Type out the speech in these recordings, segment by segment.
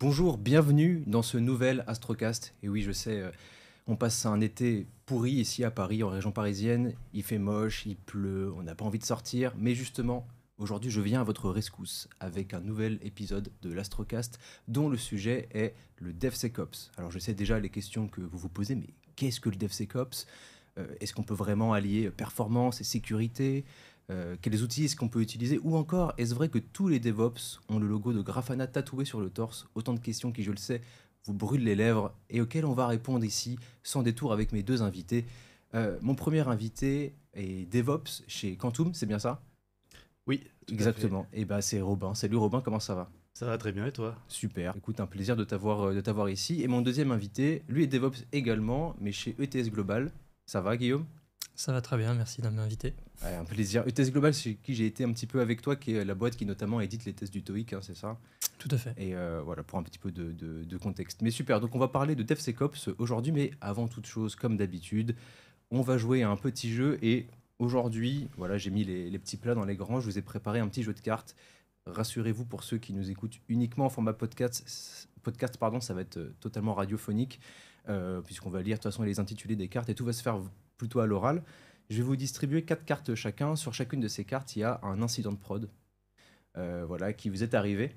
Bonjour, bienvenue dans ce nouvel Astrocast. Et oui, je sais, on passe un été pourri ici à Paris, en région parisienne. Il fait moche, il pleut, on n'a pas envie de sortir. Mais justement, aujourd'hui, je viens à votre rescousse avec un nouvel épisode de l'Astrocast dont le sujet est le DevSecOps. Alors, je sais déjà les questions que vous vous posez, mais qu'est-ce que le DevSecOps? Est-ce qu'on peut vraiment allier performance et sécurité? Quels outils est-ce qu'on peut utiliser? Ou encore, est-ce vrai que tous les DevOps ont le logo de Grafana tatoué sur le torse? Autant de questions qui, je le sais, vous brûlent les lèvres et auxquelles on va répondre ici sans détour avec mes deux invités. Mon premier invité est DevOps chez Quantum, c'est bien ça? Oui, tout à fait. Exactement. Et bah c'est Robin. Salut Robin, comment ça va? Ça va très bien et toi? Super. Écoute, un plaisir de t'avoir ici. Et mon deuxième invité, lui est DevOps également, mais chez ETS Global. Ça va, Guillaume? Ça va très bien, merci de m'inviter. Ouais, un plaisir. ETS Global, c'est qui j'ai été un petit peu avec toi, qui est la boîte qui notamment édite les tests du TOEIC, hein, c'est ça? Tout à fait. Et voilà, pour un petit peu de contexte. Mais super, donc on va parler de DevSecOps aujourd'hui, mais avant toute chose, comme d'habitude, on va jouer à un petit jeu. Et aujourd'hui, voilà, j'ai mis les petits plats dans les grands, je vous ai préparé un petit jeu de cartes. Rassurez-vous, pour ceux qui nous écoutent uniquement en format podcast pardon, ça va être totalement radiophonique, puisqu'on va lire de toute façon les intitulés des cartes et tout va se faire plutôt à l'oral. Je vais vous distribuer 4 cartes chacun. Sur chacune de ces cartes, il y a un incident de prod, voilà, qui vous est arrivé.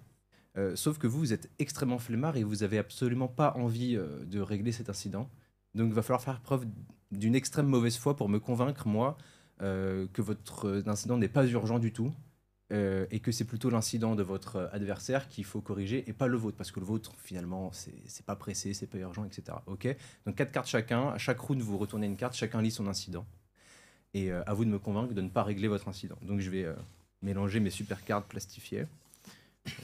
Sauf que vous êtes extrêmement flemmard et vous avez absolument pas envie de régler cet incident. Donc il va falloir faire preuve d'une extrême mauvaise foi pour me convaincre, moi, que votre incident n'est pas urgent du tout, et que c'est plutôt l'incident de votre adversaire qu'il faut corriger et pas le vôtre, parce que le vôtre, finalement, c'est pas pressé, c'est pas urgent, etc. Ok? Donc 4 cartes chacun, à chaque round, vous retournez une carte, chacun lit son incident. Et à vous de me convaincre de ne pas régler votre incident. Donc je vais mélanger mes super cartes plastifiées.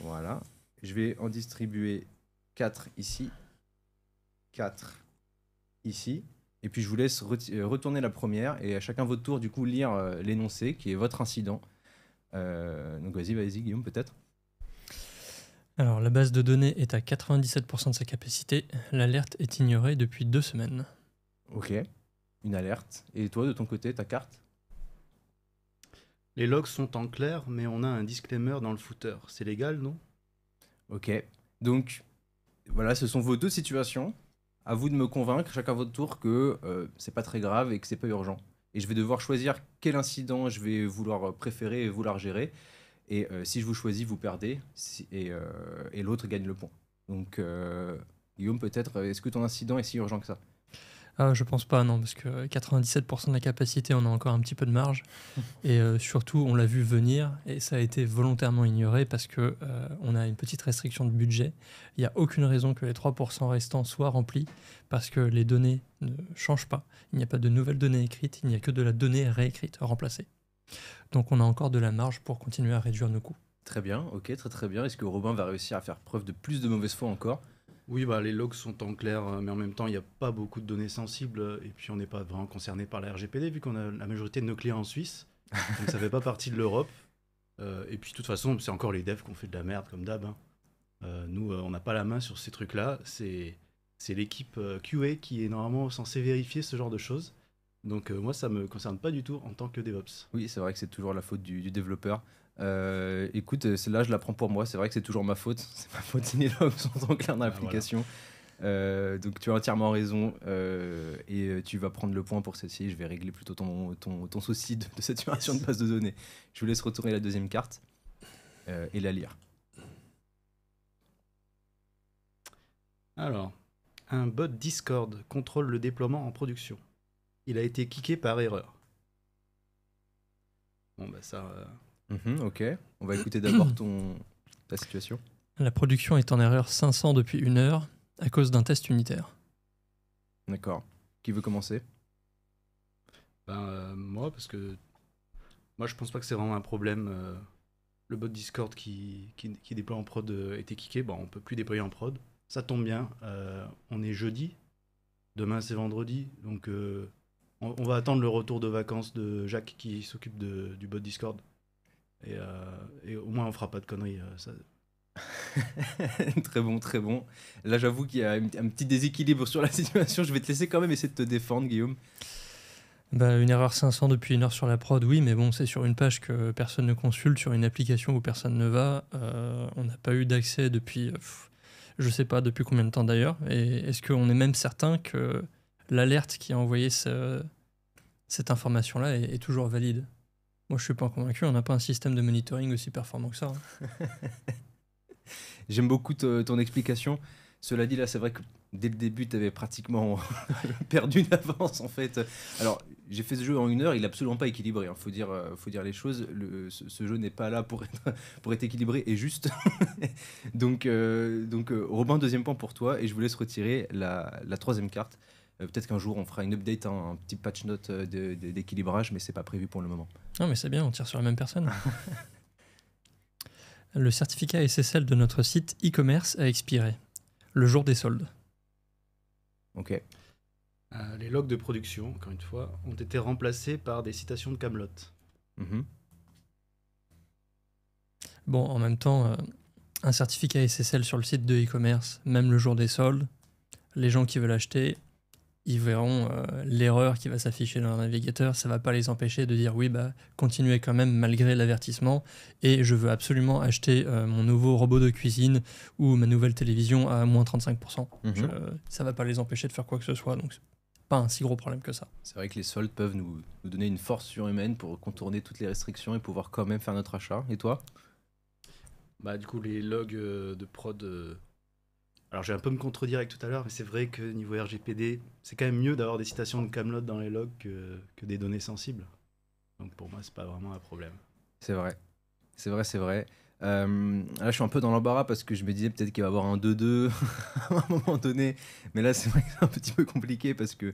Voilà. Je vais en distribuer 4 ici, 4 ici. Et puis je vous laisse retourner la première et à chacun votre tour, du coup, lire l'énoncé qui est votre incident. Donc vas-y, Guillaume, peut-être. Alors, la base de données est à 97% de sa capacité. L'alerte est ignorée depuis 2 semaines. Ok. Une alerte. Et toi, de ton côté, ta carte? Les logs sont en clair, mais on a un disclaimer dans le footer. C'est légal, non? Ok. Donc, voilà, ce sont vos deux situations. À vous de me convaincre, chacun votre tour, que c'est pas très grave et que c'est pas urgent. Et je vais devoir choisir quel incident je vais vouloir préférer et vouloir gérer. Et si je vous choisis, vous perdez. Et l'autre gagne le point. Donc, Guillaume, peut-être, est-ce que ton incident est si urgent que ça? Ah, je pense pas, non, parce que 97% de la capacité, on a encore un petit peu de marge. Et surtout, on l'a vu venir, et ça a été volontairement ignoré parce que on a une petite restriction de budget. Il n'y a aucune raison que les 3% restants soient remplis, parce que les données ne changent pas. Il n'y a pas de nouvelles données écrites, il n'y a que de la donnée réécrite, remplacée. Donc on a encore de la marge pour continuer à réduire nos coûts. Très bien, ok, très très bien. Est-ce que Robin va réussir à faire preuve de plus de mauvaise foi encore? Oui, bah les logs sont en clair, mais en même temps, il n'y a pas beaucoup de données sensibles, et puis on n'est pas vraiment concerné par la RGPD, vu qu'on a la majorité de nos clients en Suisse, donc ça fait pas partie de l'Europe. Et puis de toute façon, c'est encore les devs qui ont fait de la merde, comme d'hab, hein. Nous, on n'a pas la main sur ces trucs-là, c'est l'équipe QA qui est normalement censée vérifier ce genre de choses. Donc moi, ça me concerne pas du tout en tant que DevOps. Oui, c'est vrai que c'est toujours la faute du développeur. Écoute, celle-là, je la prends pour moi. C'est vrai que c'est toujours ma faute. C'est ma faute si les logs sont en clair dans Ah, voilà. l'application. Donc tu as entièrement raison. Et tu vas prendre le point pour celle-ci. Je vais régler plutôt ton souci de saturation Yes. de base de données. Je vous laisse retourner la deuxième carte et la lire. Alors, un bot Discord contrôle le déploiement en production. Il a été kické par erreur. Bon, bah ça. Ok. On va écouter d'abord ta situation. La production est en erreur 500 depuis 1 heure à cause d'un test unitaire. D'accord. Qui veut commencer? Moi, parce que. Moi, je pense pas que c'est vraiment un problème. Le bot Discord qui déploie en prod a été kické. Bon, on peut plus déployer en prod. Ça tombe bien. On est jeudi. Demain, c'est vendredi. Donc, on va attendre le retour de vacances de Jacques qui s'occupe du bot Discord. Et au moins, on fera pas de conneries. Très bon, très bon. Là, j'avoue qu'il y a un petit déséquilibre sur la situation. Je vais te laisser quand même essayer de te défendre, Guillaume. Bah, une erreur 500 depuis 1 heure sur la prod, oui, mais bon, c'est sur une page que personne ne consulte, sur une application où personne ne va. On n'a pas eu d'accès depuis Je sais pas depuis combien de temps d'ailleurs. Et est-ce qu'on est même certain que l'alerte qui a envoyé cette information-là est toujours valide? Moi, je suis pas convaincu. On n'a pas un système de monitoring aussi performant que ça, hein. J'aime beaucoup ton explication. Cela dit, là, c'est vrai que dès le début, tu avais pratiquement perdu d'avance, en fait. Alors, j'ai fait ce jeu en 1 heure, il n'est absolument pas équilibré. Faut dire les choses. Ce jeu n'est pas là pour être équilibré et juste. Donc, Robin, deuxième point pour toi. Et je vous laisse retirer la troisième carte. Peut-être qu'un jour, on fera une update, hein, un petit patch note d'équilibrage, mais c'est pas prévu pour le moment. Non, mais c'est bien, on tire sur la même personne. Le certificat SSL de notre site e-commerce a expiré le jour des soldes. Ok. Les logs de production, encore une fois, ont été remplacés par des citations de Camelot. Mhm. Bon, en même temps, un certificat SSL sur le site de e-commerce, même le jour des soldes, les gens qui veulent acheter, ils verront l'erreur qui va s'afficher dans leur navigateur. Ça va pas les empêcher de dire oui, bah continuez quand même malgré l'avertissement. Et je veux absolument acheter mon nouveau robot de cuisine ou ma nouvelle télévision à moins 35%. Ça va pas les empêcher de faire quoi que ce soit. Donc c'est pas un si gros problème que ça. C'est vrai que les soldes peuvent nous donner une force surhumaine pour contourner toutes les restrictions et pouvoir quand même faire notre achat. Et toi? Bah, du coup, les logs de prod. Alors, j'ai un peu me contredire avec tout à l'heure, mais c'est vrai que niveau RGPD, c'est quand même mieux d'avoir des citations de Camelot dans les logs que des données sensibles. Donc, pour moi, c'est pas vraiment un problème. C'est vrai. C'est vrai. Là, je suis un peu dans l'embarras parce que je me disais peut-être qu'il va y avoir un 2-2 à un moment donné. Mais là, c'est vrai que c'est un petit peu compliqué parce que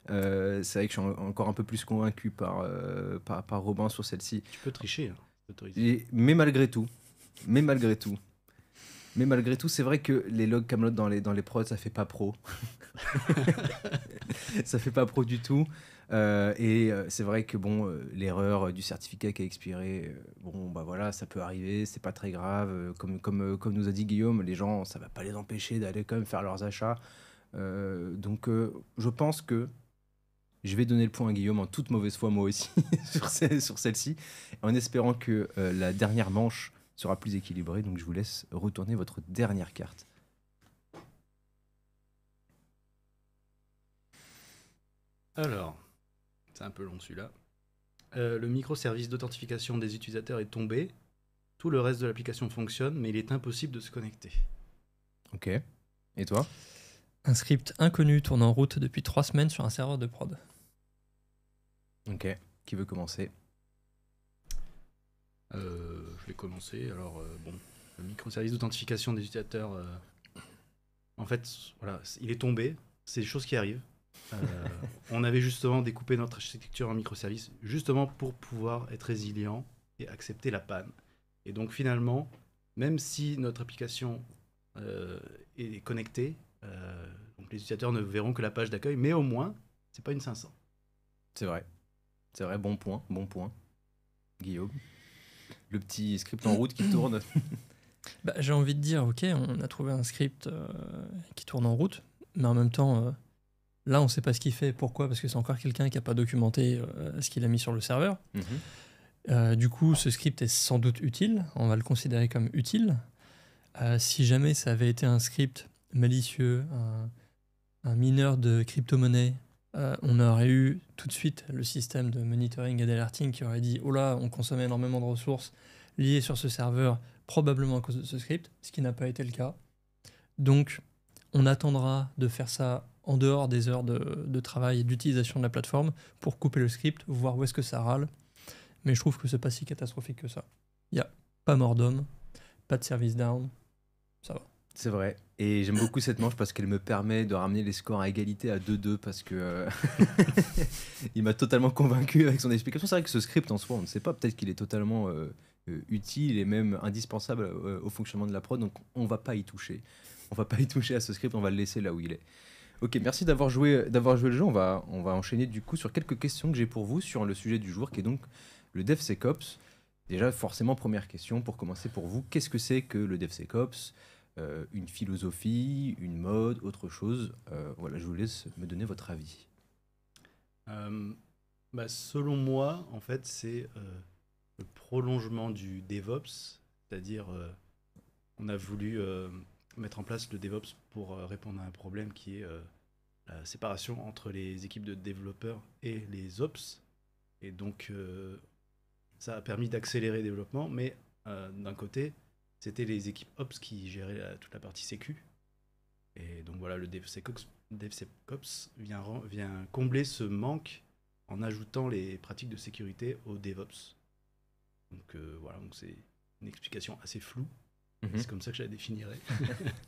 c'est vrai que je suis encore un peu plus convaincu par Robin sur celle-ci. Tu peux tricher, hein, c'est autorisé. Mais malgré tout, c'est vrai que les logs Camelot dans les prods, ça fait pas pro. Ça fait pas pro du tout. C'est vrai que bon, l'erreur du certificat qui a expiré, bon bah voilà, ça peut arriver, c'est pas très grave. Comme nous a dit Guillaume, les gens, ça va pas les empêcher d'aller quand même faire leurs achats. Je pense que je vais donner le point à Guillaume en toute mauvaise foi moi aussi sur celle-ci, en espérant que la dernière manche sera plus équilibrée. Donc je vous laisse retourner votre dernière carte. Alors, c'est un peu long celui-là. Le microservice d'authentification des utilisateurs est tombé. Tout le reste de l'application fonctionne, mais il est impossible de se connecter. Ok. Et toi? Un script inconnu tourne en route depuis 3 semaines sur un serveur de prod. Ok. Qui veut commencer? Je vais commencer. Alors, bon, le microservice d'authentification des utilisateurs, en fait, voilà, il est tombé. C'est des choses qui arrivent. On avait justement découpé notre architecture en microservices justement pour pouvoir être résilient et accepter la panne. Et donc finalement, même si notre application est connectée, donc les utilisateurs ne verront que la page d'accueil, mais au moins, c'est pas une 500. C'est vrai, bon point. Guillaume, le petit script en route qui tourne. Bah, j'ai envie de dire, ok, on a trouvé un script qui tourne en route, mais en même temps, là, on ne sait pas ce qu'il fait. Pourquoi? Parce que c'est encore quelqu'un qui n'a pas documenté ce qu'il a mis sur le serveur. Du coup, ce script est sans doute utile. On va le considérer comme utile. Si jamais ça avait été un script malicieux, un mineur de crypto-monnaie, on aurait eu tout de suite le système de monitoring et d'alerting qui aurait dit « Oh là, on consommait énormément de ressources liées sur ce serveur, probablement à cause de ce script », ce qui n'a pas été le cas. Donc, on attendra de faire ça en dehors des heures de travail et d'utilisation de la plateforme pour couper le script, voir où est-ce que ça râle. Mais je trouve que c'est pas si catastrophique que ça. Il n'y a pas mort d'homme, pas de service down, ça va. C'est vrai. Et j'aime beaucoup cette manche parce qu'elle me permet de ramener les scores à égalité à 2-2 parce que il m'a totalement convaincu avec son explication. C'est vrai que ce script en soi, on ne sait pas, peut-être qu'il est totalement utile et même indispensable au fonctionnement de la prod, donc on va pas y toucher. On va pas y toucher à ce script, on va le laisser là où il est. Ok, merci d'avoir joué le jeu. On va enchaîner du coup sur quelques questions que j'ai pour vous sur le sujet du jour qui est donc le DevSecOps. Déjà, forcément, première question pour commencer pour vous. Qu'est-ce que c'est que le DevSecOps? Une philosophie, une mode, autre chose? Voilà, je vous laisse me donner votre avis. Selon moi, en fait, c'est le prolongement du DevOps, c'est-à-dire on a voulu mettre en place le DevOps pour répondre à un problème qui est la séparation entre les équipes de développeurs et les Ops. Et donc, ça a permis d'accélérer le développement, mais d'un côté, c'était les équipes Ops qui géraient toute la partie sécu. Et donc voilà, le DevSecOps vient combler ce manque en ajoutant les pratiques de sécurité au DevOps. Donc voilà, donc c'est une explication assez floue. C'est comme ça que je la définirais.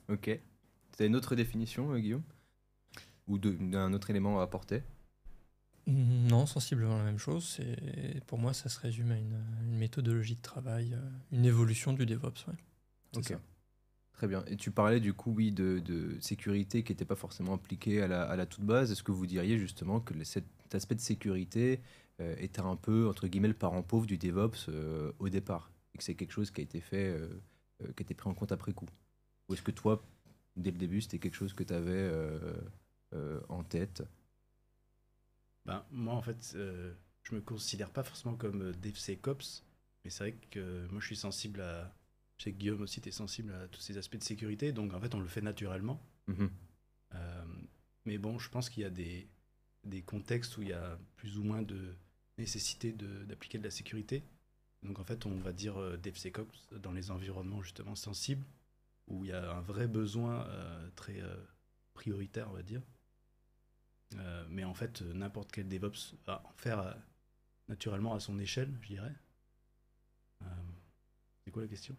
Ok. Tu as une autre définition, Guillaume? Ou d'un autre élément à apporter? Non, sensiblement la même chose. Pour moi, ça se résume à une méthodologie de travail, une évolution du DevOps. Ouais. C'est Ok. ça. Très bien. Et tu parlais du coup, oui, de sécurité qui n'était pas forcément appliquée à la toute base. Est-ce que vous diriez justement que cet aspect de sécurité était un peu, entre guillemets, le parent pauvre du DevOps au départ? Et que c'est quelque chose qui a été fait, qui a été pris en compte après coup? Ou est-ce que toi, dès le début, c'était quelque chose que tu avais en tête? Ben, moi, en fait, je me considère pas forcément comme DevSecOps, mais c'est vrai que moi, je suis sensible à. Je sais que Guillaume aussi, tu es sensible à tous ces aspects de sécurité, donc en fait, on le fait naturellement. Mhm. Euh, mais bon, je pense qu'il y a des contextes où il y a plus ou moins de nécessité d'appliquer de la sécurité. Donc en fait, on va dire DevSecOps dans les environnements justement sensibles, où il y a un vrai besoin très prioritaire, on va dire. Mais en fait, n'importe quel DevOps va en faire naturellement à son échelle, je dirais. C'est quoi la question?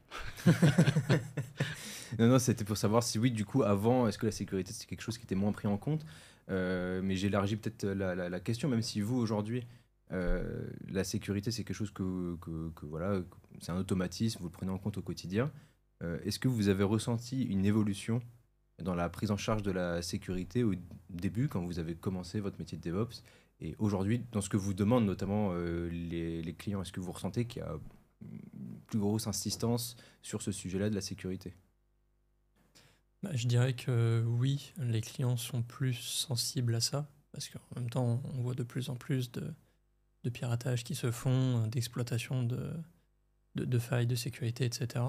Non, c'était pour savoir si oui, du coup, avant, est-ce que la sécurité, c'est quelque chose qui était moins pris en compte? Mais j'élargis peut-être la question, même si vous, aujourd'hui, la sécurité, c'est quelque chose voilà, c'est un automatisme, vous le prenez en compte au quotidien. Est-ce que vous avez ressenti une évolution dans la prise en charge de la sécurité au début, quand vous avez commencé votre métier de DevOps, et aujourd'hui, dans ce que vous demandent notamment les clients, est-ce que vous ressentez qu'il y a une plus grosse insistance sur ce sujet-là de la sécurité? Bah, je dirais que oui, les clients sont plus sensibles à ça, parce qu'en même temps, on voit de plus en plus de piratages qui se font, d'exploitation de failles de sécurité, etc.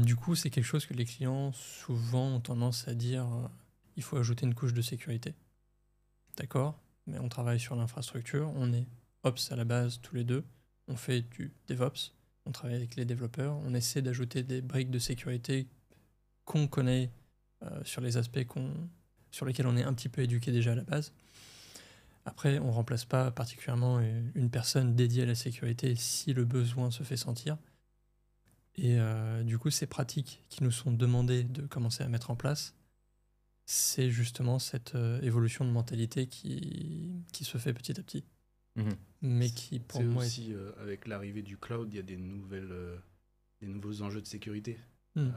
Du coup, c'est quelque chose que les clients souvent ont tendance à dire il faut ajouter une couche de sécurité. D'accord, mais on travaille sur l'infrastructure, on est Ops à la base tous les deux, on fait du DevOps, on travaille avec les développeurs, on essaie d'ajouter des briques de sécurité qu'on connaît sur les aspects sur lesquels on est un petit peu éduqué déjà à la base. Après, on ne remplace pas particulièrement une personne dédiée à la sécurité si le besoin se fait sentir. Et du coup, ces pratiques qui nous sont demandées de commencer à mettre en place, c'est justement cette évolution de mentalité qui se fait petit à petit. Mhm. Mais qui, pour C'est moi, aussi avec l'arrivée du cloud, il y a des nouveaux enjeux de sécurité. Hmm.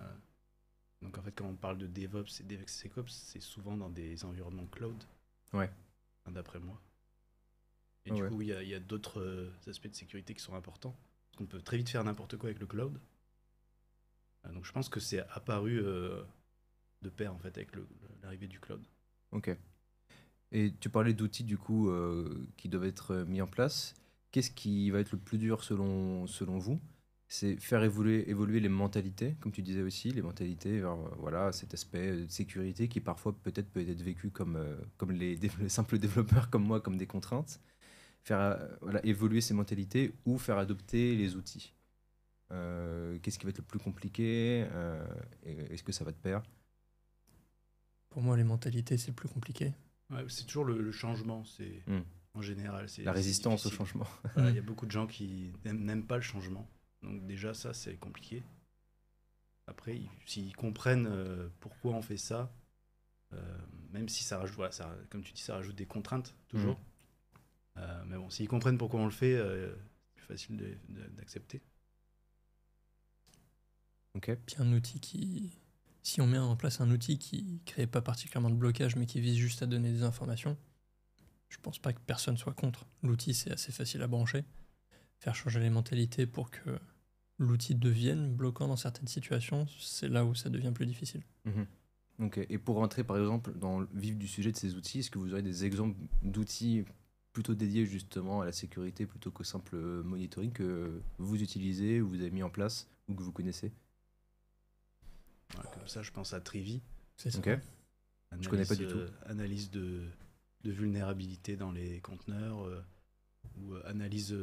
Donc en fait, quand on parle de DevOps et DevSecOps, c'est souvent dans des environnements cloud. Ouais. D'après moi. Et Ouais. du coup, il y a d'autres aspects de sécurité qui sont importants. Parce qu'on peut très vite faire n'importe quoi avec le cloud. Donc je pense que c'est apparu de pair en fait avec l'arrivée du cloud. Ok. Et tu parlais d'outils du coup qui doivent être mis en place. Qu'est-ce qui va être le plus dur selon vous? C'est faire évoluer les mentalités, comme tu disais aussi, les mentalités vers voilà, cet aspect de sécurité qui parfois peut-être peut être vécu comme les simples développeurs comme moi, comme des contraintes. Faire voilà, évoluer ces mentalités ou faire adopter les outils. Qu'est-ce qui va être le plus compliqué? Est-ce que ça va de pair? pour moi, les mentalités, c'est le plus compliqué. Ouais, c'est toujours le changement. C'est en général, c'est La résistance au difficile. changement. Voilà, il y a beaucoup de gens qui n'aiment pas le changement. Donc déjà ça, c'est compliqué. Après, s'ils comprennent pourquoi on fait ça, même si ça rajoute, voilà, comme tu dis, ça rajoute des contraintes toujours. Mais bon, s'ils comprennent pourquoi on le fait, c'est plus facile d'accepter. Ok. Puis un outil si on met en place un outil qui ne crée pas particulièrement de blocage, mais qui vise juste à donner des informations, je pense pas que personne soit contre. L'outil, c'est assez facile à brancher. Faire changer les mentalités pour que l'outil devienne bloquant dans certaines situations, c'est là où ça devient plus difficile. Mhm. Ok. Et pour rentrer par exemple dans le vif du sujet de ces outils, est-ce que vous aurez des exemples d'outils plutôt dédiés justement à la sécurité plutôt qu'au simple monitoring que vous utilisez, ou vous avez mis en place ou que vous connaissez? Ouais, comme ça, je pense à Trivi. C'est ça. Ok. Je connais pas du tout. Analyse de vulnérabilité dans les conteneurs ou analyse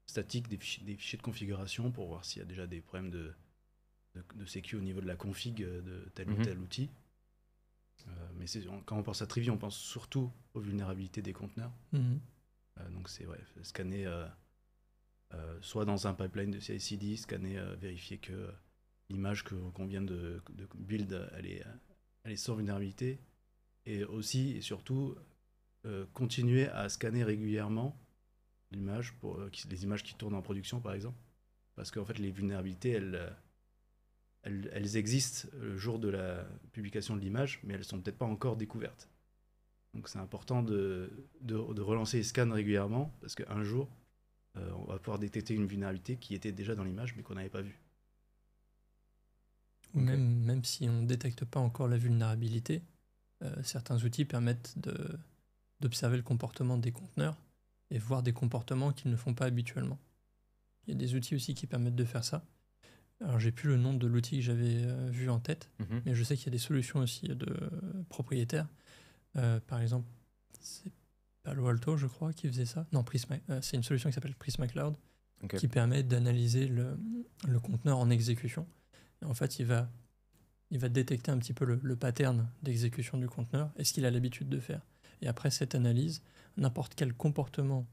statique des fichiers de configuration pour voir s'il y a déjà des problèmes de sécu au niveau de la config de tel ou tel outil. Mais quand on pense à Trivi, on pense surtout aux vulnérabilités des conteneurs. Donc c'est scanner soit dans un pipeline de CI/CD, scanner, vérifier que l'image qu'on vient de build, elle est sans vulnérabilité. Et aussi et surtout continuer à scanner régulièrement l'image pour les images qui tournent en production par exemple, parce qu'en fait les vulnérabilités elles existent le jour de la publication de l'image, mais elles sont peut-être pas encore découvertes. Donc c'est important de relancer les scans régulièrement, parce qu'un jour on va pouvoir détecter une vulnérabilité qui était déjà dans l'image mais qu'on n'avait pas vue. Ou même si on ne détecte pas encore la vulnérabilité, certains outils permettent d'observer le comportement des conteneurs et voir des comportements qu'ils ne font pas habituellement. Il y a des outils aussi qui permettent de faire ça. Alors j'ai plus le nom de l'outil que j'avais vu en tête, mais je sais qu'il y a des solutions aussi de propriétaires. Par exemple, c'est Palo Alto, je crois, qui faisait ça. Non, c'est une solution qui s'appelle Prisma Cloud, qui permet d'analyser le conteneur en exécution. Et en fait, il va détecter un petit peu le pattern d'exécution du conteneur et ce qu'il a l'habitude de faire. Et après cette analyse, n'importe quel comportement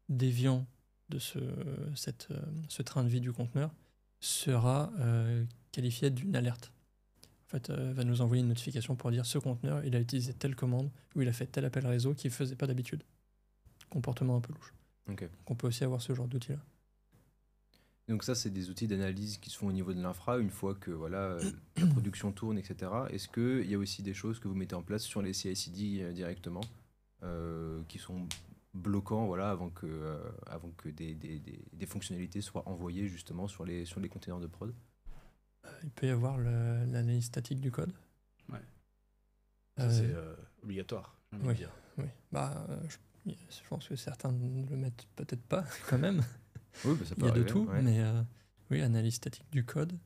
déviant de ce train de vie du conteneur sera qualifié d'une alerte. En fait, va nous envoyer une notification pour dire ce conteneur, il a utilisé telle commande ou il a fait tel appel réseau qu'il ne faisait pas d'habitude. Comportement un peu louche. Donc on peut aussi avoir ce genre d'outils-là. Donc ça, c'est des outils d'analyse qui se font au niveau de l'infra, une fois que voilà, la production tourne, etc. Est-ce qu'il y a aussi des choses que vous mettez en place sur les CI/CD directement, qui sont bloquants, voilà, avant que des fonctionnalités soient envoyées justement sur les containers de prod? Il peut y avoir l'analyse statique du code. Ouais. Ça, c'est obligatoire, j'ai envie de dire. Oui. Je pense que certains ne le mettent peut-être pas quand même. Oui, bah, ça peut Il y a arriver, de tout, ouais. mais oui, analyse statique du code.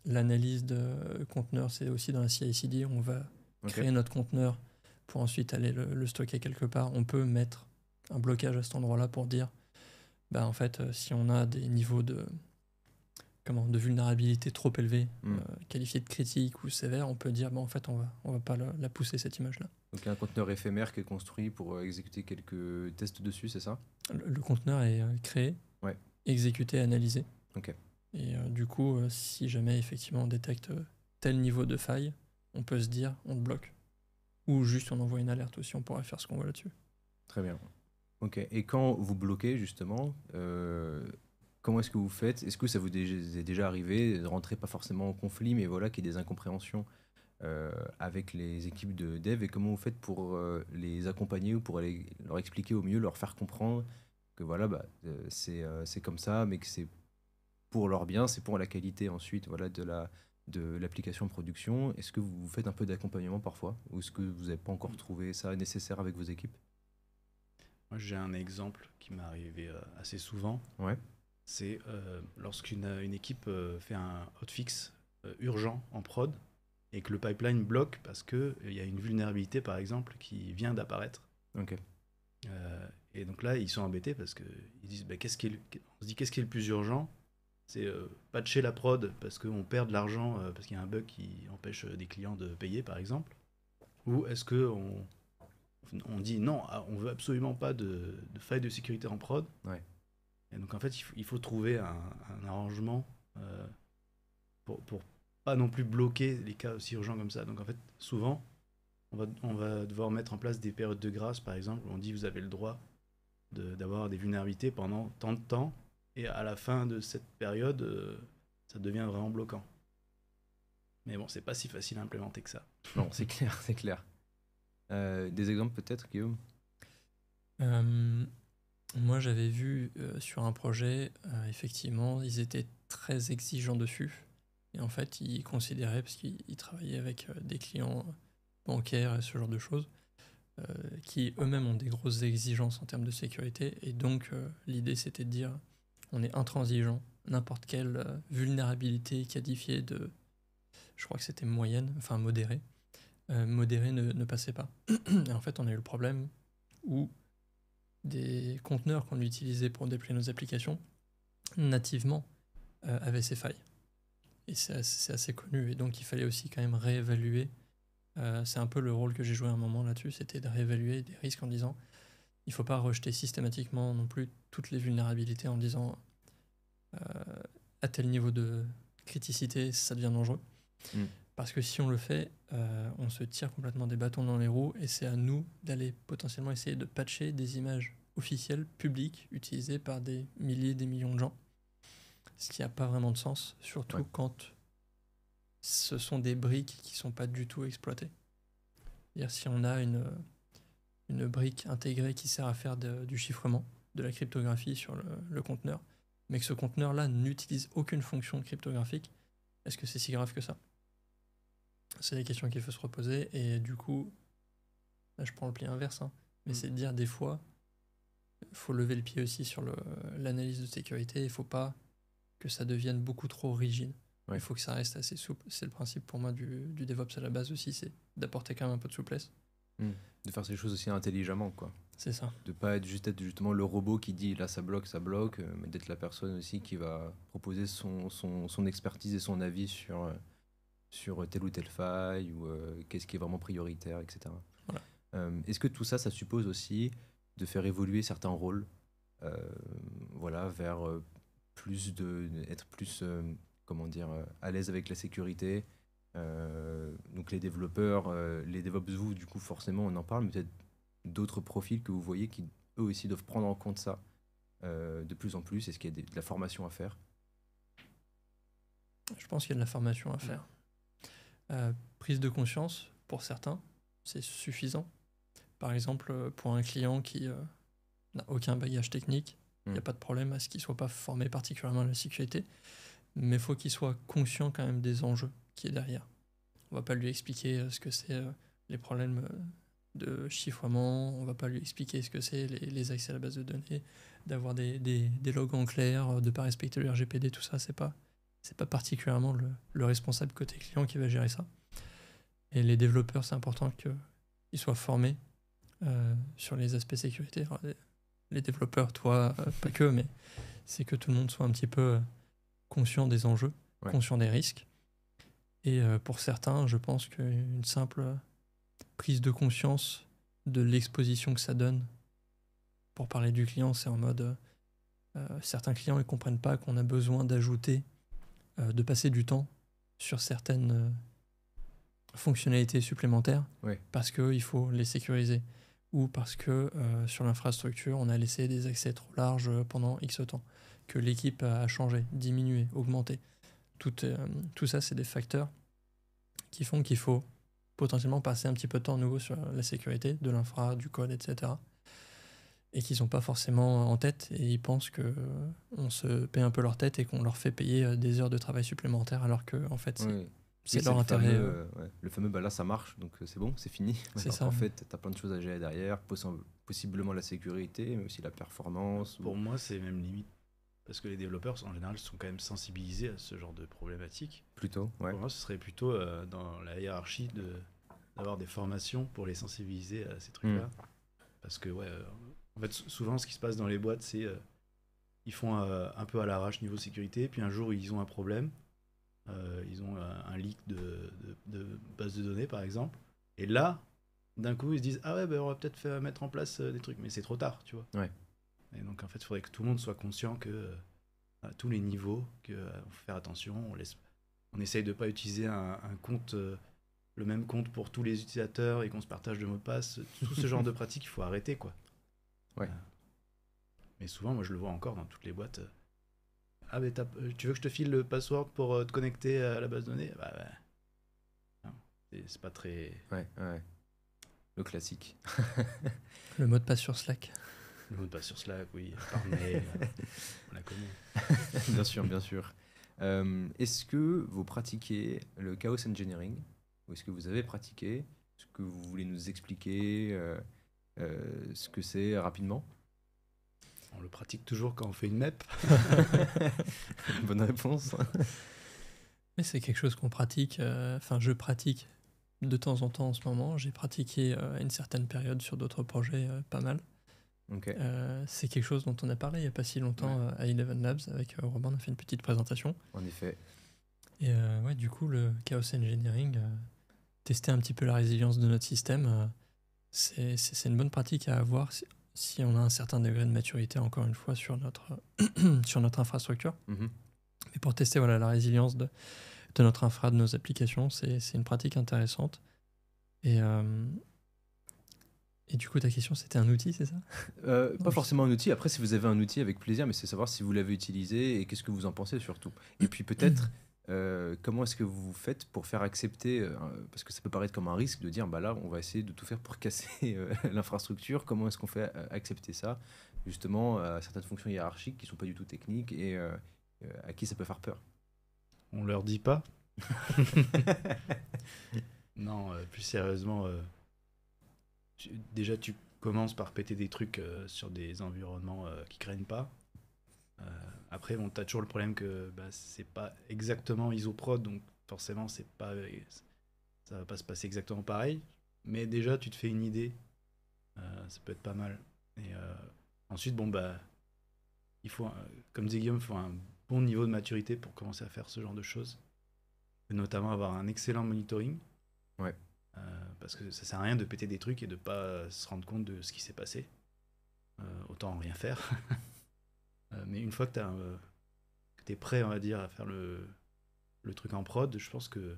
L'analyse de conteneur, c'est aussi dans la CI/CD. On va créer notre conteneur pour ensuite aller le stocker quelque part. On peut mettre un blocage à cet endroit-là pour dire, en fait, si on a des niveaux de vulnérabilité trop élevés, qualifiés de critiques ou sévères, on peut dire, en fait, on va pas la pousser, cette image-là. Donc il y a un conteneur éphémère qui est construit pour exécuter quelques tests dessus, c'est ça? Le conteneur est créé, exécuté, analysé. Et du coup, si jamais effectivement on détecte tel niveau de faille, on peut se dire on le bloque. Ou juste on envoie une alerte aussi, on pourrait faire ce qu'on veut là-dessus. Très bien. Ok. Et quand vous bloquez justement, comment est-ce que vous faites? Est-ce que ça vous est déjà arrivé de rentrer pas forcément en conflit, mais voilà, qu'il y ait des incompréhensions avec les équipes de dev, et comment vous faites pour les accompagner ou pour leur expliquer au mieux, leur faire comprendre que voilà, c'est comme ça, mais que c'est pour leur bien, c'est pour la qualité ensuite, voilà, de l'application production. Est-ce que vous faites un peu d'accompagnement parfois, ou est-ce que vous n'avez pas encore trouvé ça nécessaire avec vos équipes? Moi, j'ai un exemple qui m'est arrivé assez souvent. Ouais. C'est lorsqu'une équipe fait un hotfix urgent en prod et que le pipeline bloque parce qu'il y a une vulnérabilité, par exemple, qui vient d'apparaître. Et donc là, ils sont embêtés parce qu'ils disent on se dit qu'est-ce qui est le plus urgent? C'est patcher la prod parce qu'on perd de l'argent parce qu'il y a un bug qui empêche des clients de payer, par exemple. Ou est-ce qu'on dit non, on veut absolument pas de faille de sécurité en prod. Et donc en fait, il faut trouver un arrangement pour pas non plus bloquer les cas aussi urgents comme ça. Donc en fait, souvent, on va devoir mettre en place des périodes de grâce, par exemple, où on dit vous avez le droit d'avoir des vulnérabilités pendant tant de temps, et à la fin de cette période, ça devient vraiment bloquant. Mais bon, c'est pas si facile à implémenter que ça. Non, c'est clair, c'est clair. Des exemples peut-être, Guillaume? Moi, j'avais vu sur un projet, effectivement, ils étaient très exigeants dessus. Et en fait, ils considéraient, parce qu'ils travaillaient avec des clients bancaires et ce genre de choses, qui eux-mêmes ont des grosses exigences en termes de sécurité. Et donc, l'idée, c'était de dire, on est intransigeant. N'importe quelle vulnérabilité qualifiée de je crois que c'était moyenne, enfin modérée. Modérée ne passait pas. Et en fait, on a eu le problème où des conteneurs qu'on utilisait pour déployer nos applications, nativement, avaient ces failles. Et c'est assez connu. Et donc, il fallait aussi quand même réévaluer. C'est un peu le rôle que j'ai joué à un moment là-dessus, c'était de réévaluer des risques en disant il ne faut pas rejeter systématiquement non plus toutes les vulnérabilités en disant à tel niveau de criticité, ça devient dangereux. Parce que si on le fait, on se tire complètement des bâtons dans les roues et c'est à nous d'aller potentiellement essayer de patcher des images officielles, publiques, utilisées par des milliers, des millions de gens. Ce qui n'a pas vraiment de sens, surtout quand ce sont des briques qui ne sont pas du tout exploitées. C'est-à-dire si on a une brique intégrée qui sert à faire du chiffrement, de la cryptographie sur le conteneur, mais que ce conteneur-là n'utilise aucune fonction cryptographique, est-ce que c'est si grave que ça ? C'est des questions qu'il faut se reposer, et du coup, là je prends le pli inverse, mais c'est de dire des fois, il faut lever le pied aussi sur l'analyse de sécurité, il ne faut pas que ça devienne beaucoup trop rigide. Il faut que ça reste assez souple. C'est le principe pour moi du DevOps à la base aussi, c'est d'apporter quand même un peu de souplesse. De faire ces choses aussi intelligemment, quoi. C'est ça. De pas être justement le robot qui dit là ça bloque, mais d'être la personne aussi qui va proposer son expertise et son avis sur telle ou telle faille ou qu'est-ce qui est vraiment prioritaire, etc. Voilà. Est-ce que tout ça, ça suppose aussi de faire évoluer certains rôles vers être plus à l'aise avec la sécurité, donc les développeurs, les DevOps, vous, du coup, forcément, on en parle, mais peut-être d'autres profils que vous voyez qui, eux aussi, doivent prendre en compte ça de plus en plus. Est-ce qu'il y a de la formation à faire ? Je pense qu'il y a de la formation à faire. Prise de conscience, pour certains, c'est suffisant. Par exemple, pour un client qui n'a aucun bagage technique, il n'y a pas de problème à ce qu'il ne soit pas formé particulièrement à la sécurité, mais il faut qu'il soit conscient quand même des enjeux qui est derrière. On ne va pas lui expliquer ce que c'est les problèmes de chiffrement, on ne va pas lui expliquer ce que c'est les accès à la base de données, d'avoir des logs en clair, de ne pas respecter le RGPD, tout ça, c'est pas particulièrement le responsable côté client qui va gérer ça. Et les développeurs, c'est important qu'ils soient formés sur les aspects sécurité. Alors, les développeurs, toi, pas que, mais c'est que tout le monde soit un petit peu conscient des enjeux, conscient des risques. Et pour certains, je pense qu'une simple prise de conscience de l'exposition que ça donne, pour parler du client, c'est en mode certains clients ne comprennent pas qu'on a besoin d'ajouter, de passer du temps sur certaines fonctionnalités supplémentaires parce qu'il faut les sécuriser ou parce que sur l'infrastructure, on a laissé des accès trop larges pendant X temps, que l'équipe a changé, diminué, augmenté. Tout ça, c'est des facteurs qui font qu'il faut potentiellement passer un petit peu de temps à nouveau sur la sécurité de l'infra, du code, etc. Et qu'ils sont pas forcément en tête et ils pensent qu'on se paie un peu leur tête et qu'on leur fait payer des heures de travail supplémentaires alors que en fait c'est leur intérêt. Le fameux là ça marche donc c'est bon, c'est fini. C'est ça. En fait, tu as plein de choses à gérer derrière, possiblement la sécurité, mais aussi la performance. Pour moi, c'est même limite parce que les développeurs en général sont quand même sensibilisés à ce genre de problématiques. Plutôt, Pour moi, ce serait plutôt dans la hiérarchie d'avoir des formations pour les sensibiliser à ces trucs-là. Parce que en fait, souvent, ce qui se passe dans les boîtes, c'est ils font un peu à l'arrache niveau sécurité, puis un jour, ils ont un problème. Ils ont un leak de base de données, par exemple. Et là, d'un coup, ils se disent « Ah ouais, on va peut-être mettre en place des trucs. » Mais c'est trop tard, tu vois. Et donc, en fait, il faudrait que tout le monde soit conscient à tous les niveaux, qu'il faut faire attention. On essaye de ne pas utiliser un compte... le même compte pour tous les utilisateurs et qu'on se partage de mots de passe, tout ce genre de pratiques, il faut arrêter, quoi. Mais souvent, moi, je le vois encore dans toutes les boîtes. Ah, mais tu veux que je te file le password pour te connecter à la base de données ? Non, c'est pas très... Le classique. Le mot de passe sur Slack. Le mot de passe sur Slack, oui. Par mail, on la connaît. Bien sûr, bien sûr. Est-ce que vous pratiquez le chaos engineering ? Ou est-ce que vous avez pratiqué ? Est-ce que vous voulez nous expliquer ce que c'est rapidement ? On le pratique toujours quand on fait une MEP. Bonne réponse. Mais c'est quelque chose qu'on pratique, enfin je pratique de temps en ce moment. J'ai pratiqué à une certaine période sur d'autres projets pas mal. Ok. C'est quelque chose dont on a parlé il n'y a pas si longtemps à Eleven Labs avec Robin, on a fait une petite présentation. En effet. Et ouais, du coup, le Chaos Engineering, tester un petit peu la résilience de notre système, c'est une bonne pratique à avoir si on a un certain degré de maturité, encore une fois, sur sur notre infrastructure. Mhm. Et pour tester voilà, la résilience de notre infra, de nos applications, c'est une pratique intéressante. Et du coup, ta question, c'était un outil, c'est ça? Pas forcément un outil. Après, si vous avez un outil, avec plaisir, mais c'est savoir si vous l'avez utilisé et qu'est-ce que vous en pensez surtout. Et puis peut-être, comment est-ce que vous faites pour faire accepter, parce que ça peut paraître comme un risque de dire, bah là, on va essayer de tout faire pour casser l'infrastructure. Comment est-ce qu'on fait accepter ça, justement, à certaines fonctions hiérarchiques qui sont pas du tout techniques et à qui ça peut faire peur. On leur dit pas. Non, plus sérieusement, déjà tu commences par péter des trucs sur des environnements qui craignent pas. Après, bon, t'as toujours le problème que bah, c'est pas exactement isoprod, donc forcément ça va pas se passer exactement pareil. Mais déjà, tu te fais une idée. Ça peut être pas mal. Et ensuite, bon bah, il faut, comme disait Guillaume, il faut un bon niveau de maturité pour commencer à faire ce genre de choses. Et notamment avoir un excellent monitoring. Ouais. Parce que ça sert à rien de péter des trucs et de pas se rendre compte de ce qui s'est passé. Autant rien faire. Mais une fois que t'es prêt, on va dire, à faire le truc en prod, je pense que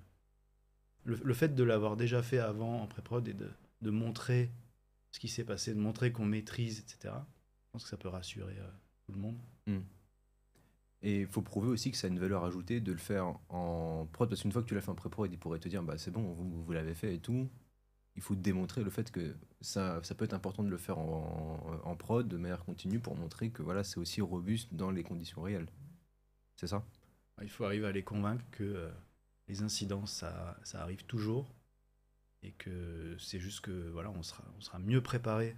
le fait de l'avoir déjà fait avant en pré-prod et de montrer ce qui s'est passé, de montrer qu'on maîtrise, etc., je pense que ça peut rassurer tout le monde. Et il faut prouver aussi que ça a une valeur ajoutée de le faire en prod, parce qu'une fois que tu l'as fait en pré-prod, il pourrait te dire, bah c'est bon, vous l'avez fait et tout. Il faut démontrer le fait que ça peut être important de le faire en prod de manière continue pour montrer que voilà, c'est aussi robuste dans les conditions réelles. C'est ça? Il faut arriver à les convaincre que les incidents, ça arrive toujours et que c'est juste que voilà, on sera mieux préparé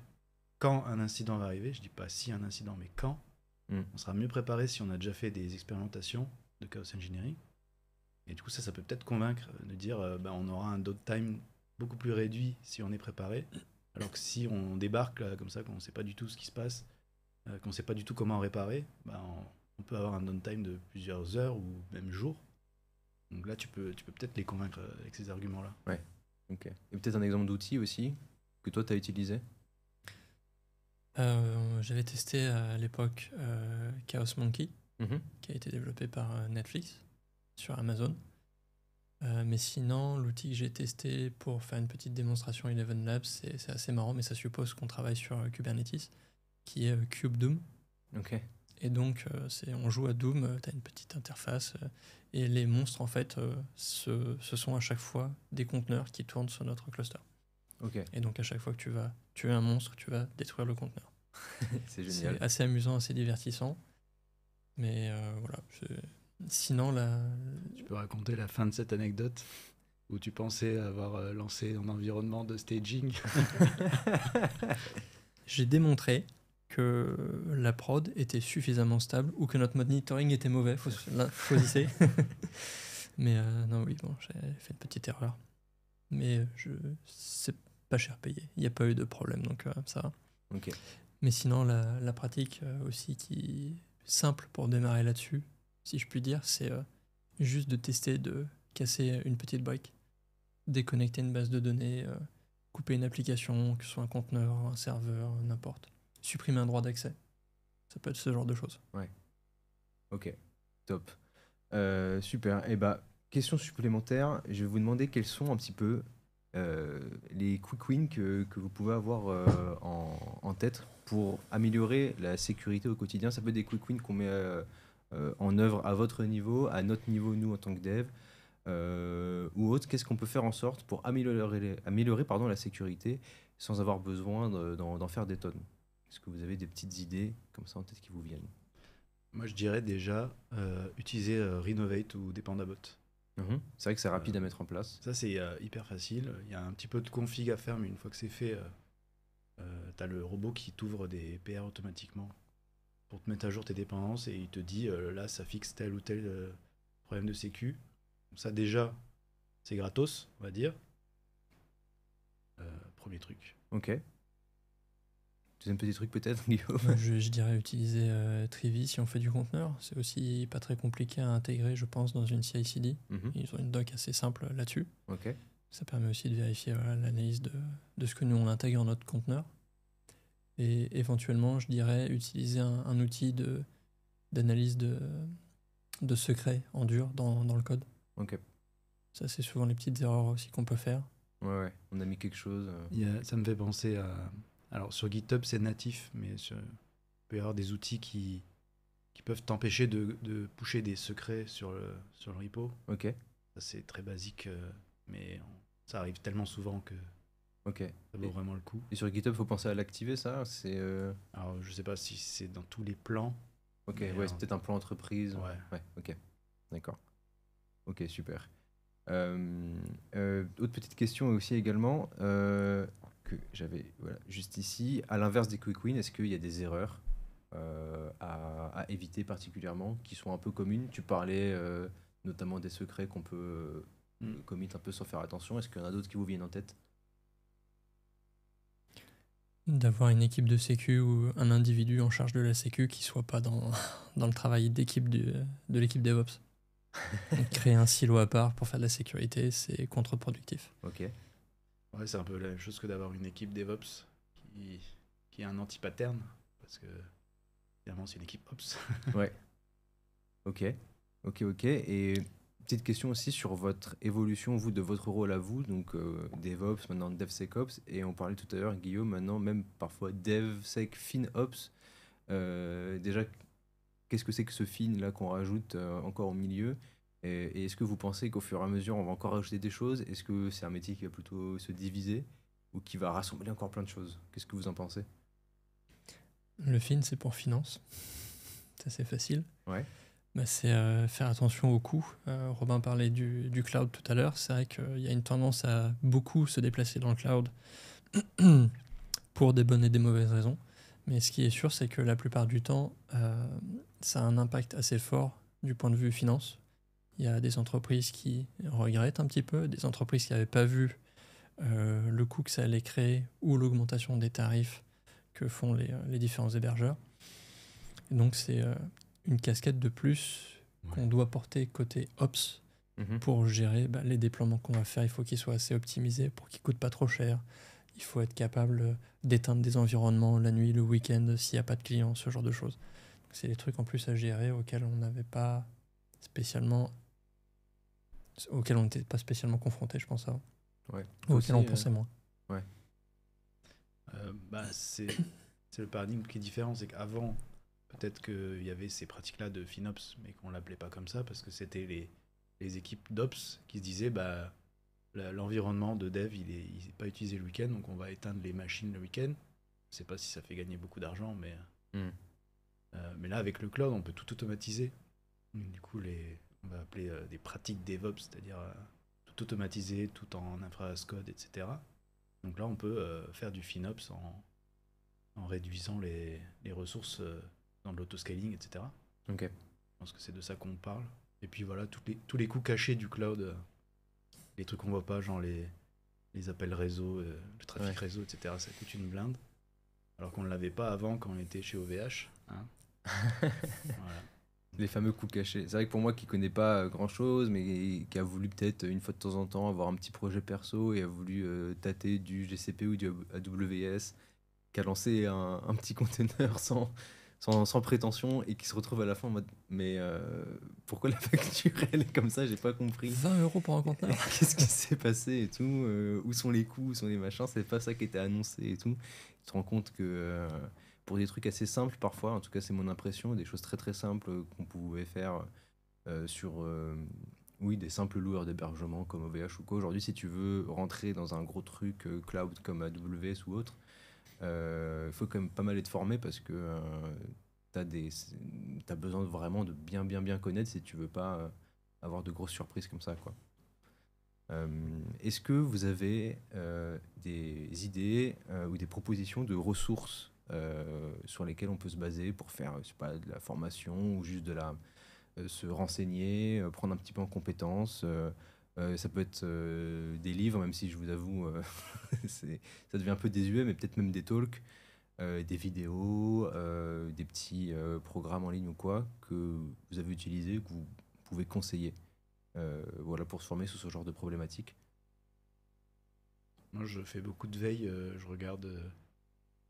quand un incident va arriver. Je dis pas si un incident, mais quand. On sera mieux préparé si on a déjà fait des expérimentations de chaos engineering. Et du coup, ça peut peut-être convaincre de dire bah, on aura un downtime beaucoup plus réduit si on est préparé. Alors que si on débarque là, comme ça, qu'on ne sait pas du tout ce qui se passe, qu'on ne sait pas du tout comment réparer, bah, on peut avoir un downtime de plusieurs heures ou même jours. Donc là, tu peux peut-être les convaincre avec ces arguments-là. Ouais, ok. Et peut-être un exemple d'outil aussi que toi, tu as utilisé? J'avais testé à l'époque Chaos Monkey, Mhm. qui a été développé par Netflix sur Amazon. Mais sinon, l'outil que j'ai testé pour faire une petite démonstration Eleven Labs, c'est assez marrant, mais ça suppose qu'on travaille sur Kubernetes, qui est KubeDoom. Ok. Et donc, on joue à Doom, tu as une petite interface, et les monstres, en fait, ce sont à chaque fois des conteneurs qui tournent sur notre cluster. Ok. Et donc, à chaque fois que tu vas tuer un monstre, tu vas détruire le conteneur. C'est génial. C'est assez amusant, assez divertissant. Mais voilà. Sinon, Tu peux raconter la fin de cette anecdote où tu pensais avoir lancé un environnement de staging. j'ai démontré que la prod était suffisamment stable ou que notre monitoring était mauvais, faut essayer. Mais non, oui, bon, j'ai fait une petite erreur. Mais c'est pas cher payé. Il n'y a pas eu de problème, donc ça va. Ok. Mais sinon, la pratique aussi qui est simple pour démarrer là-dessus, si je puis dire, c'est juste de tester de casser une petite brique, déconnecter une base de données, couper une application, que ce soit un conteneur, un serveur, n'importe. Supprimer un droit d'accès. Ça peut être ce genre de choses. Ouais. Ok. Top. Super. Et bah, question supplémentaire, je vais vous demander quels sont un petit peu les quick wins que vous pouvez avoir en tête pour améliorer la sécurité au quotidien. Ça peut être des quick wins qu'on met en œuvre à votre niveau, à notre niveau, nous, en tant que dev, ou autre. Qu'est-ce qu'on peut faire en sorte pour améliorer pardon, la sécurité sans avoir besoin d'en faire des tonnes? Est-ce que vous avez des petites idées comme ça en tête qui vous viennent? Moi, je dirais déjà utiliser Renovate ou Dependabot. C'est vrai que c'est rapide à mettre en place. Ça, c'est hyper facile. Il y a un petit peu de config à faire, mais une fois que c'est fait, tu as le robot qui t'ouvre des PR automatiquement pour te mettre à jour tes dépendances et il te dit là, ça fixe tel ou tel problème de sécu. Ça déjà, c'est gratos, on va dire. Premier truc. Ok. Deuxième petit truc peut-être, Guillaume. Moi, je dirais utiliser Trivi si on fait du conteneur. C'est aussi pas très compliqué à intégrer, je pense, dans une CI/CD. Mhm. Ils ont une doc assez simple là-dessus. Ok. Ça permet aussi de vérifier l'analyse de ce que nous on intègre dans notre conteneur. Et éventuellement, je dirais utiliser un outil d'analyse de secrets en dur dans le code. Ok. Ça, c'est souvent les petites erreurs aussi qu'on peut faire. Ouais. On a mis quelque chose. Ça me fait penser à... Alors sur GitHub, c'est natif, mais il peut y avoir des outils qui peuvent t'empêcher de pusher des secrets sur le repo. Ok. Ça, c'est très basique, mais ça arrive tellement souvent que Ok. ça vaut vraiment le coup. Et sur GitHub, faut penser à l'activer, ça. Alors, je sais pas si c'est dans tous les plans. Ok. Mais, Ouais, c'est peut-être un plan entreprise. Ouais. Ouais. Ok. D'accord. Ok, super. Autre petite question aussi également que j'avais juste ici. À l'inverse des quick wins, est-ce qu'il y a des erreurs à éviter particulièrement qui sont un peu communes? Tu parlais notamment des secrets qu'on peut commit un peu sans faire attention. Est-ce qu'il y en a d'autres qui vous viennent en tête? D'avoir une équipe de sécu ou un individu en charge de la sécu qui soit pas dans le travail d'équipe de l'équipe DevOps. Donc, créer un silo à part pour faire de la sécurité, c'est contre-productif. Ok. Ouais, c'est un peu la même chose que d'avoir une équipe DevOps qui est un anti-pattern, parce que évidemment c'est une équipe Ops. Ouais. Ok. Et petite question aussi sur votre évolution, vous, de votre rôle à vous, donc DevOps, maintenant DevSecOps, et on parlait tout à l'heure, Guillaume, maintenant même parfois DevSecFinOps. Déjà, qu'est-ce que c'est que ce fin là qu'on rajoute encore au milieu? Et est-ce que vous pensez qu'au fur et à mesure, on va encore rajouter des choses? Est-ce que c'est un métier qui va plutôt se diviser ou qui va rassembler encore plein de choses? Qu'est-ce que vous en pensez? Le fin, c'est pour finance. Ça, c'est facile. Ouais. Bah, c'est faire attention aux coûts. Robin parlait du cloud tout à l'heure. C'est vrai qu'il y a une tendance à beaucoup se déplacer dans le cloud pour des bonnes et des mauvaises raisons. Mais ce qui est sûr, c'est que la plupart du temps, ça a un impact assez fort du point de vue finance. Il y a des entreprises qui regrettent un petit peu, des entreprises qui n'avaient pas vu le coût que ça allait créer ou l'augmentation des tarifs que font les différents hébergeurs. Et donc, c'est une casquette de plus qu'on doit porter côté Ops pour gérer les déploiements qu'on va faire. Il faut qu'ils soient assez optimisés pour qu'ils ne coûtent pas trop cher. Il faut être capable d'éteindre des environnements la nuit, le week-end, s'il n'y a pas de clients, ce genre de choses. Donc, c'est des trucs en plus à gérer auxquels on n'avait pas spécialement... auxquels on n'était pas spécialement confrontés, je pense, avant. Ouais. Auxquels on pensait moins. Ouais. C'est le paradigme qui est différent. C'est qu'avant, peut-être qu'il y avait ces pratiques-là de FinOps, mais qu'on ne l'appelait pas comme ça parce que c'était les équipes d'Ops qui se disaient l'environnement de dev, il n'est pas utilisé le week-end, donc on va éteindre les machines le week-end. Je ne sais pas si ça fait gagner beaucoup d'argent, mais là, avec le cloud, on peut tout automatiser. Du coup, on va appeler des pratiques DevOps, c'est-à-dire tout automatiser, tout en infra as code, etc. Donc là, on peut faire du FinOps en réduisant les ressources dans de l'autoscaling, etc. Ok. Je pense que c'est de ça qu'on parle. Et puis voilà, tous les coûts cachés du cloud, les trucs qu'on voit pas, genre les appels réseau, le trafic réseau, etc. Ça coûte une blinde. Alors qu'on ne l'avait pas avant quand on était chez OVH. Hein. Voilà. Les fameux coûts cachés. C'est vrai que pour moi qui connais pas grand-chose, mais qui a voulu peut-être une fois de temps en temps avoir un petit projet perso et a voulu tâter du GCP ou du AWS, qui a lancé un petit container sans prétention et qui se retrouve à la fin en mode mais pourquoi la facture elle est comme ça, j'ai pas compris. 20 € pour un conteneur. Qu'est-ce qui s'est passé et tout, où sont les coûts, où sont les machins, c'est pas ça qui était annoncé et tout. Tu te rends compte que pour des trucs assez simples parfois, en tout cas c'est mon impression, des choses très très simples qu'on pouvait faire sur des simples loueurs d'hébergement comme OVH ou quoi. Aujourd'hui, si tu veux rentrer dans un gros truc cloud comme AWS ou autre, il faut quand même pas mal être formé parce que t'as besoin vraiment de bien connaître si tu veux pas avoir de grosses surprises comme ça, quoi. Est-ce que vous avez des idées ou des propositions de ressources sur lesquelles on peut se baser pour faire, je sais pas, de la formation ou juste de se renseigner, prendre un petit peu en compétences. Ça peut être des livres, même si je vous avoue, ça devient un peu désuet, mais peut-être même des talks, des vidéos, des petits programmes en ligne ou quoi que vous avez utilisés, que vous pouvez conseiller. Voilà, pour se former sous ce genre de problématique. Moi, je fais beaucoup de veille. Je regarde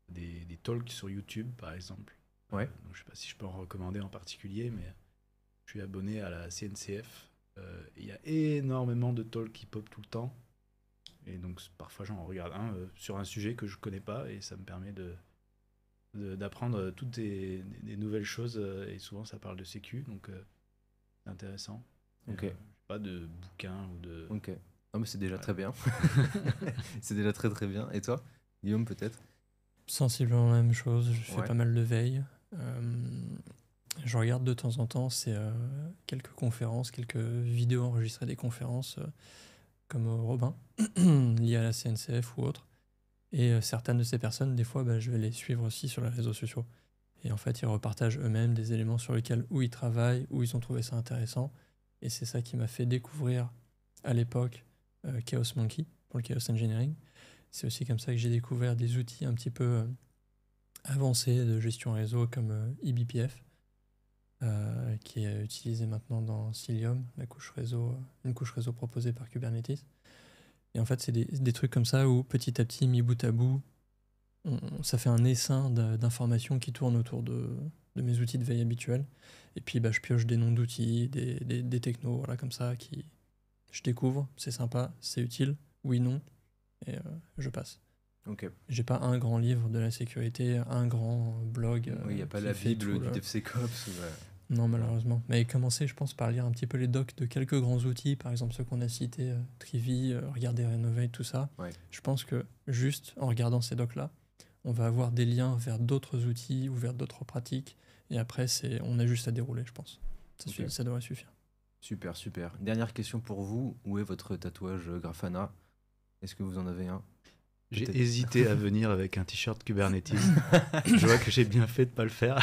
des talks sur YouTube, par exemple. Ouais. Donc, je sais pas si je peux en recommander en particulier, mais je suis abonné à la CNCF. Il y a énormément de talks qui pop tout le temps. Et donc, parfois, j'en regarde un sur un sujet que je connais pas, et ça me permet d'apprendre toutes des nouvelles choses. Et souvent, ça parle de sécu, donc c'est intéressant. Ok. Pas de bouquins ou de... Ok. Non, mais c'est déjà très bien. C'est déjà très très bien. Et toi, Guillaume, peut-être? Sensiblement la même chose, je fais Ouais. pas mal de veille. Je regarde de temps en temps, c'est quelques conférences, quelques vidéos enregistrées des conférences, comme Robin, liées à la CNCF ou autre. Et certaines de ces personnes, des fois, je vais les suivre aussi sur les réseaux sociaux. Et en fait, ils repartagent eux-mêmes des éléments sur lesquels où ils travaillent, où ils ont trouvé ça intéressant. Et c'est ça qui m'a fait découvrir à l'époque Chaos Monkey pour le Chaos Engineering. C'est aussi comme ça que j'ai découvert des outils un petit peu avancés de gestion réseau comme eBPF, qui est utilisé maintenant dans Cilium, une couche réseau proposée par Kubernetes. Et en fait, c'est des trucs comme ça où petit à petit, mis bout à bout, ça fait un essaim d'informations qui tournent autour de mes outils de veille habituels. Et puis, je pioche des noms d'outils, des technos, voilà, comme ça, qui je découvre, c'est sympa, c'est utile, oui, non, et je passe. Ok. J'ai pas un grand livre de la sécurité, un grand blog. Oui, il n'y a pas qui la fait Bible tout du DevSecOps. Non, malheureusement. Mais commencer, je pense, par lire un petit peu les docs de quelques grands outils, par exemple ceux qu'on a cités, Trivi, regarder Renovate, tout ça. Ouais. Je pense que juste en regardant ces docs-là, on va avoir des liens vers d'autres outils ou vers d'autres pratiques. Et après, on a juste à dérouler, je pense. Ok. Ça devrait suffire. Super, super. Dernière question pour vous. Où est votre tatouage Grafana? Est-ce que vous en avez un? J'ai Peut-être. hésité à venir avec un t-shirt Kubernetes. Je vois que j'ai bien fait de pas le faire.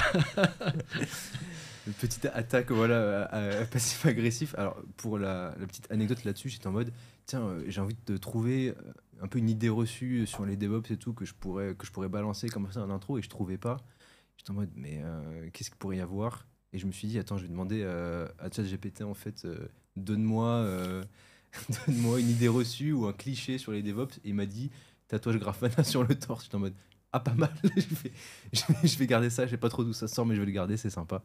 Une petite attaque, voilà, passif-agressif. Alors, pour la petite anecdote là-dessus, j'étais en mode, tiens, j'ai envie de trouver un peu une idée reçue sur les DevOps et tout que je pourrais balancer comme ça en intro, et je trouvais pas. J'étais en mode, mais qu'est-ce qu'il pourrait y avoir? Et je me suis dit, attends, je vais demander à ChatGPT, en fait, donne-moi une idée reçue ou un cliché sur les DevOps. Et il m'a dit, tatouage Grafana sur le torse. J'étais en mode, ah, pas mal. Je vais garder ça. Je sais pas trop d'où ça sort, mais je vais le garder, c'est sympa.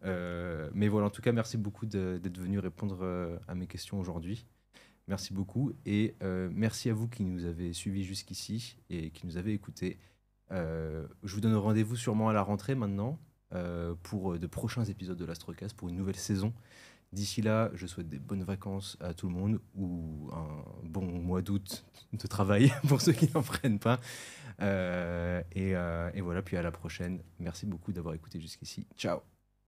Mais voilà, en tout cas, merci beaucoup d'être venu répondre à mes questions aujourd'hui. Merci beaucoup. Et merci à vous qui nous avez suivis jusqu'ici et qui nous avez écoutés. Je vous donne rendez-vous sûrement à la rentrée maintenant pour de prochains épisodes de l'Astrocast, pour une nouvelle saison. D'ici là, je souhaite des bonnes vacances à tout le monde ou un bon mois d'août de travail pour ceux qui n'en prennent pas. Et voilà, puis à la prochaine. Merci beaucoup d'avoir écouté jusqu'ici. Ciao.